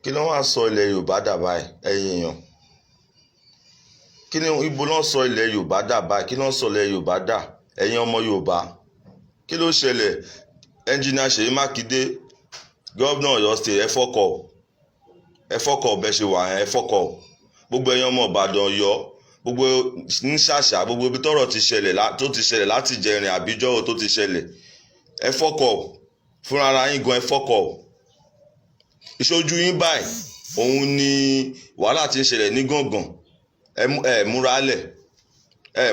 kí ló wá sọ ilẹ̀ Yorùbá dà báyìí ẹ̀yin èèyàn? Kí ni ibo náà sọ ilẹ̀ Yorùbá dà báyìí? Kí ló ń sọ ilẹ̀ Yorùbá dà ẹ̀yin ọmọ Yorùbá? Kí ló ṣẹlẹ̀? Ẹnjìnìà Ṣèyí Mákindé gọ́vnà Ọ̀yọ́ state ẹ fọ́kọ̀ bẹ́ẹ̀ ṣe wà ẹ fọ́kọ̀ gbogbo ẹ̀yin ọmọ Ìbàdàn Ọ̀yọ́ gbogbo ní ṣàṣà gbogbo ibi tọ́rọ̀ ti ṣẹlẹ̀ láti jẹrin àbíjọ́ tó ti ṣẹlẹ̀ ẹ fọ́kọ̀ fúnra ara yín gan ẹ fọ́kọ̀ ìṣojú yín báyìí òun ni wàhálà ti ń ṣẹlẹ̀ ní gàngàn ẹ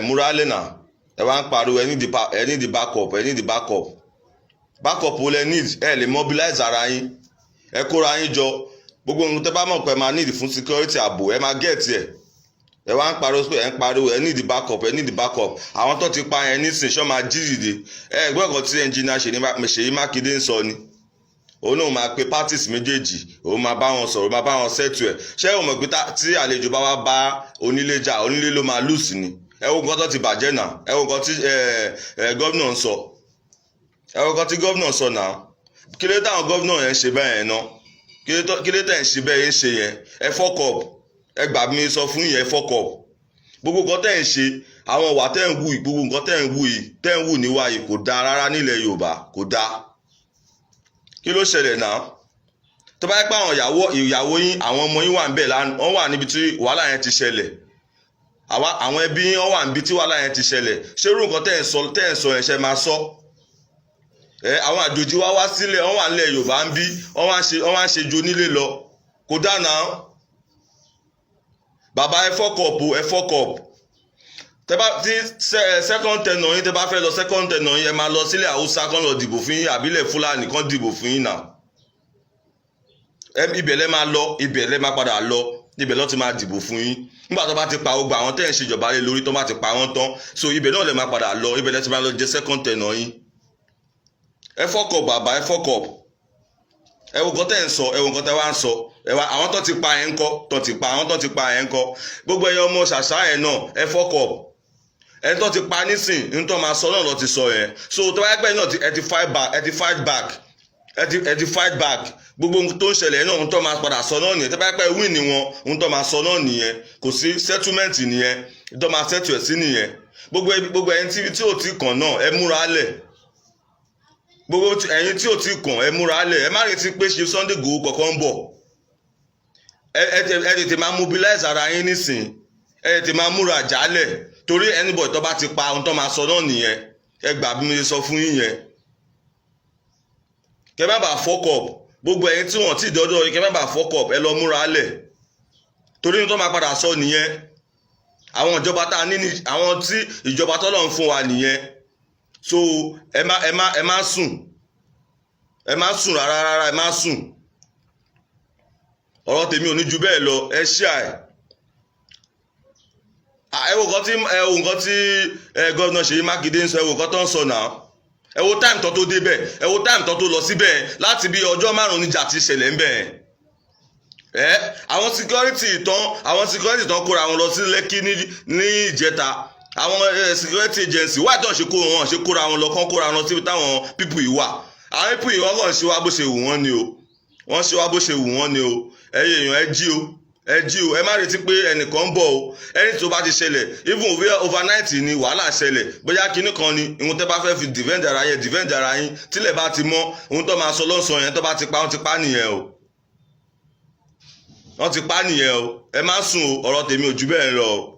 múra lẹ̀ náà ẹ wá ń pariwo ẹ ní the backup wo lẹ need ẹ lè mobilize ara yín ẹ kóra yín jọ gbogbo ohun tẹ bá mọ̀ pé ẹ máa need fún security ààbò ẹ máa get ẹ wá ń pariwo pé ẹ ní the backup àwọn tó ti pa yẹn nísìnyí ṣọ́ máa jí dìde ẹ gbọ́ nǹkan tí ẹnjìnìà Ṣèyí Mákindé ń sọ ni òun náà máa pe parties méjèèjì òun máa bá wọn sọ̀rọ̀ máa bá wọn settle ẹ̀ ṣé o mọ̀ pé tí àlejò bá wá bá onílé jà onílé ló máa lose ni ẹ wo nǹkan tó ti bàjẹ́ náà ẹ wo nǹkan tí gómìnà ń sọ ẹ wo nǹkan tí gómìnà sọ náà kí ló táwọn gómìnà yẹn ń ṣe bẹ́ẹ̀ yẹn náà kí ló tẹ̀ ń ṣe bẹ́ẹ̀ yẹn ń ṣe yẹn ẹ fuck up ẹ gbà mí sọ fún yẹn fuck up gbogbo nǹkan tẹ̀ ń ṣe àwọn ìwà tẹ̀ ń wù yìí gbogbo nǹkan tẹ̀ ń wù níwá yìí kò dáa rárá nílẹ̀ Yorùbá kò dáa kí ló ṣẹlẹ̀ náà tó bá yẹ pé àwọn ìyàwó yín àwọn ọmọ yín wà ń bẹ̀ wọ́n wà níbi tí wàhálà yẹn ti ṣẹlẹ̀ àwọn ẹbí yín wọ́n wà níbi tí wàhálà yẹn ti ṣẹlẹ̀ ṣé irú nǹkan tẹ̀ ń sọ yẹn ṣe máa sọ àwọn àjòjì wá sílẹ̀ wọ́n wà nílẹ̀ Yorùbá ń bí wọ́n wá ń ṣe jo nílé lọ kò dáná bàbá ẹ fuck up tẹ́bá tí second tenure yín tẹ́bá fẹ́ lọ second tenure yín ẹ máa lọ sílẹ̀ Haúsá kan lọ dìbò fún yín àbílẹ̀ Fúlàní kan dìbò fún yín náà ibẹ̀ lẹ́ máa lọ ibẹ̀ lẹ́ máa padà lọ ibẹ̀ lọ́ ti máa dìbò fún yín nígbà tó bá ti pa gbogbo àwọn tẹ́ ń ṣèjọba lé lórí tó bá ti pa wọ́n tán so ibẹ̀ náà lẹ́ máa padà lọ ibẹ̀ lẹ́ ti máa lọ jẹ second tenure yín ẹ fuck up bàbá ẹ fuck up ẹ wo nǹkan tẹ́ ń sọ ẹ wo nǹkan tẹ́ wá ń sọ àwọn tó ti pa ẹ̀ ń kọ́ àwọn tó ti pa ẹ̀ ń kọ́ gbogbo ẹ̀yọ ọmọ ṣàṣà ẹ̀ náà ẹ fuck up ẹni tó ti pa nísìn ní tó máa sọ náà lọ ti sọ yẹn so tó bá yẹ pé náà ẹ ti fight back gbogbo ohun tó ń ṣẹlẹ̀ náà ohun tó máa padà sọ náà nìyẹn tó bá yẹ pé win ni wọn ohun tó máa sọ náà nìyẹn kò sí settlement nìyẹn tó máa settle ẹ̀ sí nìyẹn gbogbo ẹni tí ò ti kàn náà ẹ múra lẹ̀ gbogbo ẹ̀yin tí ò ti kàn ẹ múra lẹ̀ ẹ má retí pé ṣe Sunday Igboho kọ̀ọ̀kan ń bọ̀ ẹ tètè máa mobilize ara yín nísìn ẹ tètè máa múra jálẹ̀ torí anybody tó bá ti pa ohun tó máa sọ náà nìyẹn ẹ gbà bí mo ṣe sọ fún yín yẹn kẹ má bàa fuck up gbogbo ẹ̀yin tí wọ́n ti dọ́dọ̀ yín kẹ má bàa fuck up ẹ lọ múra lẹ̀ torí ohun tó máa padà sọ nìyẹn àwọn ìjọba tá a ní àwọn tí ìjọba tọ́lọ́run fún wa nìyẹn so ẹ má sùn rárá ẹ má sùn ọ̀rọ̀ tèmi ò ní ju bẹ́ẹ̀ lọ ẹ ṣíà ẹ wo nǹkan tí gómìnà Ṣèyí Mákindé ń sọ ẹ wo nǹkan tó ń sọ náà ẹ wo táìmù tó débẹ̀ ẹ wo táìmù tó lọ síbẹ̀ láti bí ọjọ́ 5 níjà ti ṣẹlẹ̀ ńbẹ̀ àwọn security tán kóra wọn lọ sí Lẹ́kí ní ìjẹta àwọn security agency wáyé tó ń ṣe kóra wọn lọ kán kóra wọn lọ síbi táwọn pípù yìí wà àwọn pípù yìí wọ́n kàn ṣe wá bó ṣe wù wọ́n ni o wọ́n ṣe wá bó ṣe wù wọ́n ni o ẹ̀yin èèyàn ẹ jí o ẹ má retí pé ẹnìkan ń bọ̀ o ẹni tó bá ti ṣẹlẹ̀ even overnight ni wàhálà ṣẹlẹ̀ bóyá kinní kan ni ohun tẹ́ bá fẹ́ fi defend ara yín tílẹ̀ bá ti mọ́ ohun tó máa sọ lọ́sàn-án yẹn tó bá ti pa wọ́n ti pa nìyẹn o wọ́n ti pa nìyẹn o ẹ má sùn o ọ̀rọ̀ tèmi ò jù bẹ́ẹ̀ lọ o.